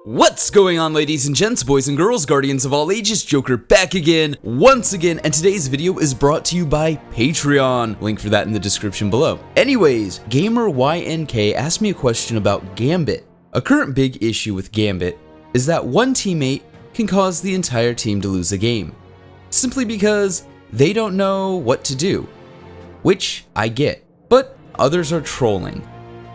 What's going on, ladies and gents, boys and girls, guardians of all ages, Joker back again, once again, and today's video is brought to you by Patreon. Link for that in the description below. Anyways, GamerYnK asked me a question about Gambit. A current big issue with Gambit is that one teammate can cause the entire team to lose a game, simply because they don't know what to do. Which I get, but others are trolling,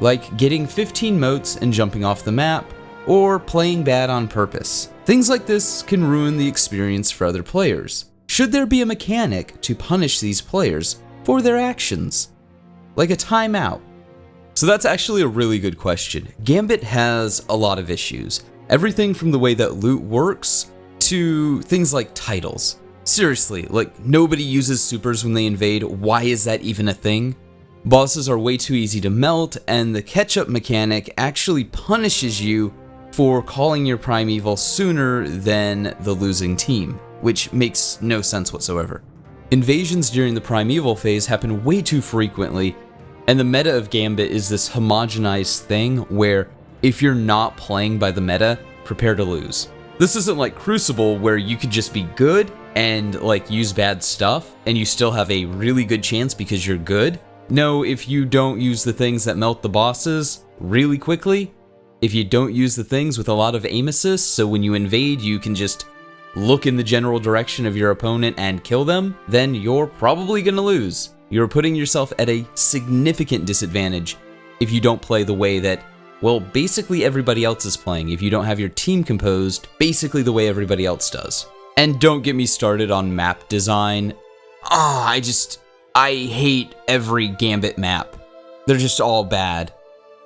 like getting 15 motes and jumping off the map, or playing bad on purpose. Things like this can ruin the experience for other players. Should there be a mechanic to punish these players for their actions? Like a timeout? So that's actually a really good question. Gambit has a lot of issues. Everything from the way that loot works to things like titles. Seriously, like nobody uses supers when they invade. Why is that even a thing? Bosses are way too easy to melt, and the catch-up mechanic actually punishes you for calling your primeval sooner than the losing team, which makes no sense whatsoever. Invasions during the primeval phase happen way too frequently, and the meta of Gambit is this homogenized thing where if you're not playing by the meta, prepare to lose. This isn't like Crucible where you could just be good and like use bad stuff and you still have a really good chance because you're good. No, if you don't use the things that melt the bosses really quickly, if you don't use the things with a lot of aim assist, so when you invade you can just look in the general direction of your opponent and kill them, then you're probably gonna lose. You're putting yourself at a significant disadvantage if you don't play the way that, well, basically everybody else is playing, if you don't have your team composed basically the way everybody else does. And don't get me started on map design. I hate every Gambit map. They're just all bad.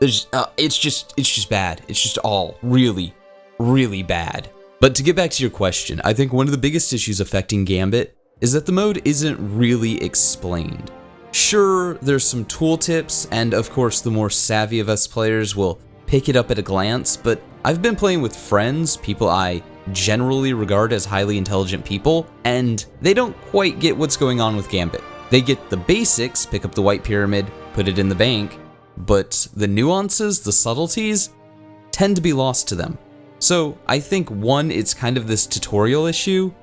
It's just bad. It's just all really, really bad. But to get back to your question, I think one of the biggest issues affecting Gambit is that the mode isn't really explained. Sure, there's some tooltips, and of course the more savvy of us players will pick it up at a glance, but I've been playing with friends, people I generally regard as highly intelligent people, and they don't quite get what's going on with Gambit. They get the basics, pick up the white pyramid, put it in the bank, but the nuances, the subtleties, tend to be lost to them. So I think one, it's kind of this tutorial issue,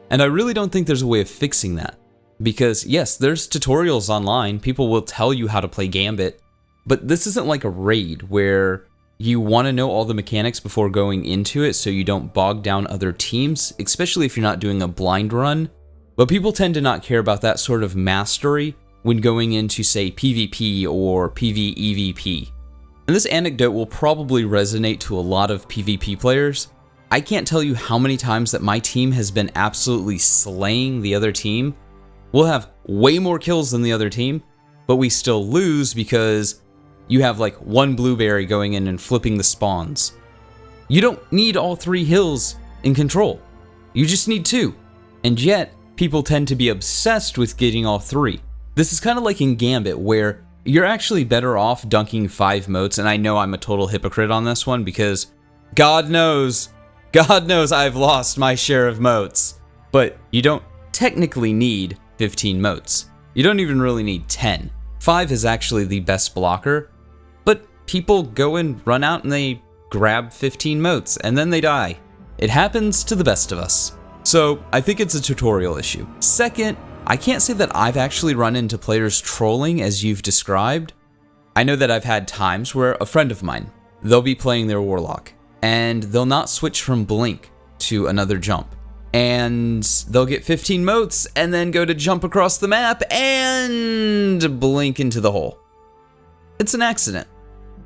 and I really don't think there's a way of fixing that. Because yes, there's tutorials online, people will tell you how to play Gambit, but this isn't like a raid where you want to know all the mechanics before going into it so you don't bog down other teams, especially if you're not doing a blind run. But people tend to not care about that sort of mastery when going into, say, PvP or PvEVP. And this anecdote will probably resonate to a lot of PvP players. I can't tell you how many times that my team has been absolutely slaying the other team. We'll have way more kills than the other team, but we still lose because you have like one blueberry going in and flipping the spawns. You don't need all 3 hills in control. You just need 2. And yet, people tend to be obsessed with getting all 3. This is kind of like in Gambit, where you're actually better off dunking 5 motes, and I know I'm a total hypocrite on this one because God knows I've lost my share of motes. But you don't technically need 15 motes. You don't even really need 10. 5 is actually the best blocker, but people go and run out and they grab 15 motes, and then they die. It happens to the best of us. So I think it's a tutorial issue. Second, I can't say that I've actually run into players trolling as you've described. I know that I've had times where a friend of mine, they'll be playing their Warlock, and they'll not switch from Blink to another jump. And they'll get 15 motes and then go to jump across the map and blink into the hole. It's an accident.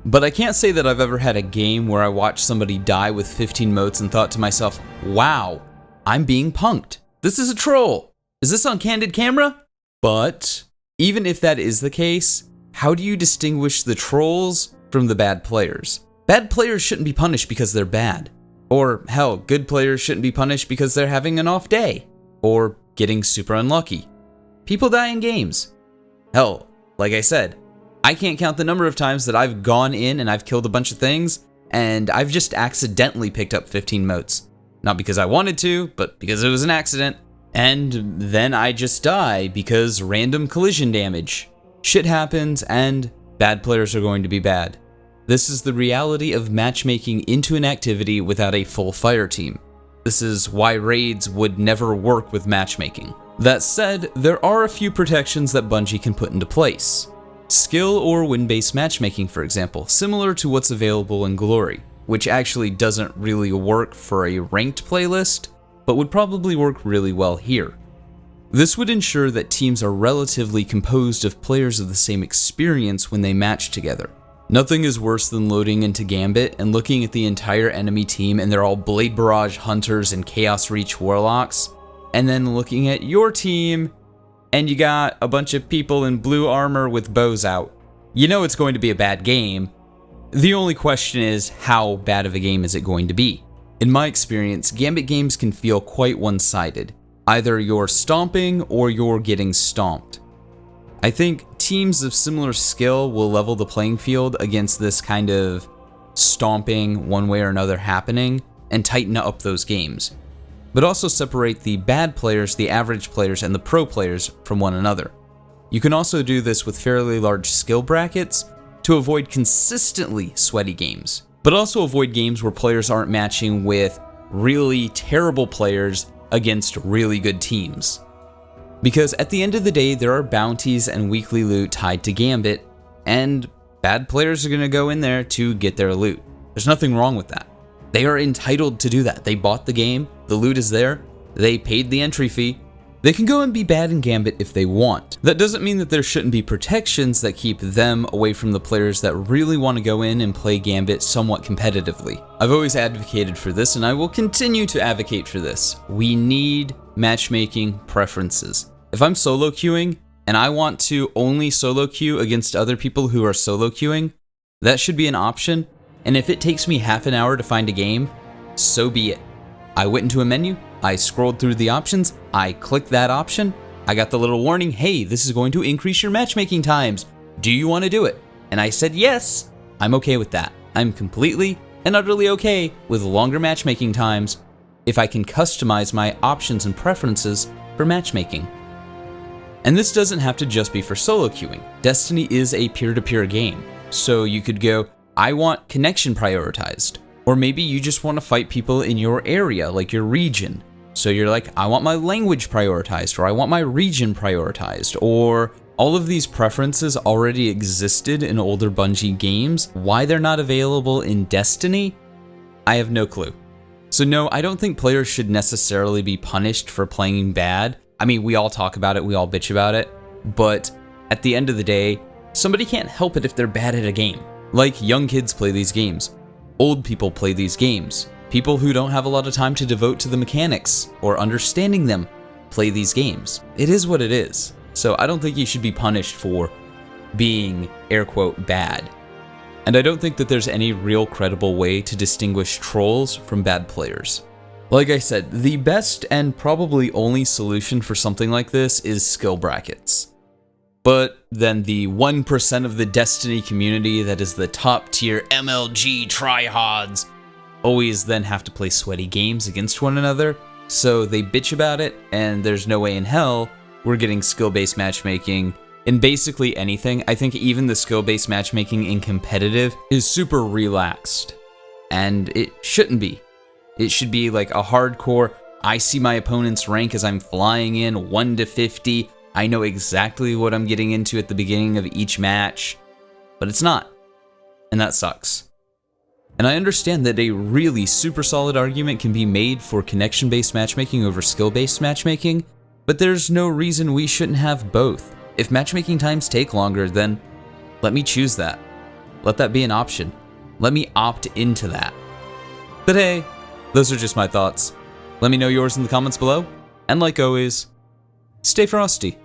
But I can't say that I've ever had a game where I watched somebody die with 15 motes and thought to myself, wow, I'm being punked. This is a troll. Is this on candid camera? But even if that is the case, how do you distinguish the trolls from the bad players? Bad players shouldn't be punished because they're bad. Or hell, good players shouldn't be punished because they're having an off day. Or getting super unlucky. People die in games. Hell, like I said, I can't count the number of times that I've gone in and I've killed a bunch of things, and I've just accidentally picked up 15 motes. Not because I wanted to, but because it was an accident. And then I just die because random collision damage. Shit happens and bad players are going to be bad. This is the reality of matchmaking into an activity without a full fire team. This is why raids would never work with matchmaking. That said, there are a few protections that Bungie can put into place. Skill or win-based matchmaking, for example, similar to what's available in Glory, which actually doesn't really work for a ranked playlist, but would probably work really well here. This would ensure that teams are relatively composed of players of the same experience when they match together. Nothing is worse than loading into Gambit and looking at the entire enemy team and they're all Blade Barrage Hunters and Chaos Reach Warlocks, and then looking at your team and you got a bunch of people in blue armor with bows out. You know it's going to be a bad game. The only question is, how bad of a game is it going to be? In my experience, Gambit games can feel quite one-sided. Either you're stomping or you're getting stomped. I think teams of similar skill will level the playing field against this kind of stomping one way or another happening and tighten up those games, but also separate the bad players, the average players, and the pro players from one another. You can also do this with fairly large skill brackets to avoid consistently sweaty games, but also avoid games where players aren't matching with really terrible players against really good teams. Because at the end of the day, there are bounties and weekly loot tied to Gambit, and bad players are going to go in there to get their loot. There's nothing wrong with that. They are entitled to do that. They bought the game, the loot is there, they paid the entry fee. They can go and be bad in Gambit if they want. That doesn't mean that there shouldn't be protections that keep them away from the players that really want to go in and play Gambit somewhat competitively. I've always advocated for this and I will continue to advocate for this. We need matchmaking preferences. If I'm solo queuing and I want to only solo queue against other people who are solo queuing, that should be an option. And if it takes me half an hour to find a game, so be it. I went into a menu, I scrolled through the options, I clicked that option, I got the little warning, hey, this is going to increase your matchmaking times. Do you want to do it? And I said yes. I'm okay with that. I'm completely and utterly okay with longer matchmaking times if I can customize my options and preferences for matchmaking. And this doesn't have to just be for solo queuing. Destiny is a peer-to-peer game, so you could go, I want connection prioritized. Or maybe you just want to fight people in your area, like your region. So you're like, I want my language prioritized, or I want my region prioritized, or all of these preferences already existed in older Bungie games. Why they're not available in Destiny, I have no clue. So no, I don't think players should necessarily be punished for playing bad. I mean, we all talk about it, we all bitch about it, but at the end of the day, somebody can't help it if they're bad at a game. Like, young kids play these games. Old people play these games. People who don't have a lot of time to devote to the mechanics or understanding them play these games. It is what it is. So I don't think you should be punished for being, air quote, bad. And I don't think that there's any real credible way to distinguish trolls from bad players. Like I said, the best and probably only solution for something like this is skill brackets. But then the 1% of the Destiny community that is the top tier MLG tryhards always then have to play sweaty games against one another, so they bitch about it, and there's no way in hell we're getting skill-based matchmaking in basically anything. I think even the skill-based matchmaking in competitive is super relaxed, and it shouldn't be. It should be like a hardcore, I see my opponent's rank as I'm flying in 1 to 50, I know exactly what I'm getting into at the beginning of each match, but it's not, and that sucks. And I understand that a really super solid argument can be made for connection-based matchmaking over skill-based matchmaking, but there's no reason we shouldn't have both. If matchmaking times take longer, then let me choose that. Let that be an option. Let me opt into that. But hey, those are just my thoughts. Let me know yours in the comments below, and like always, stay frosty.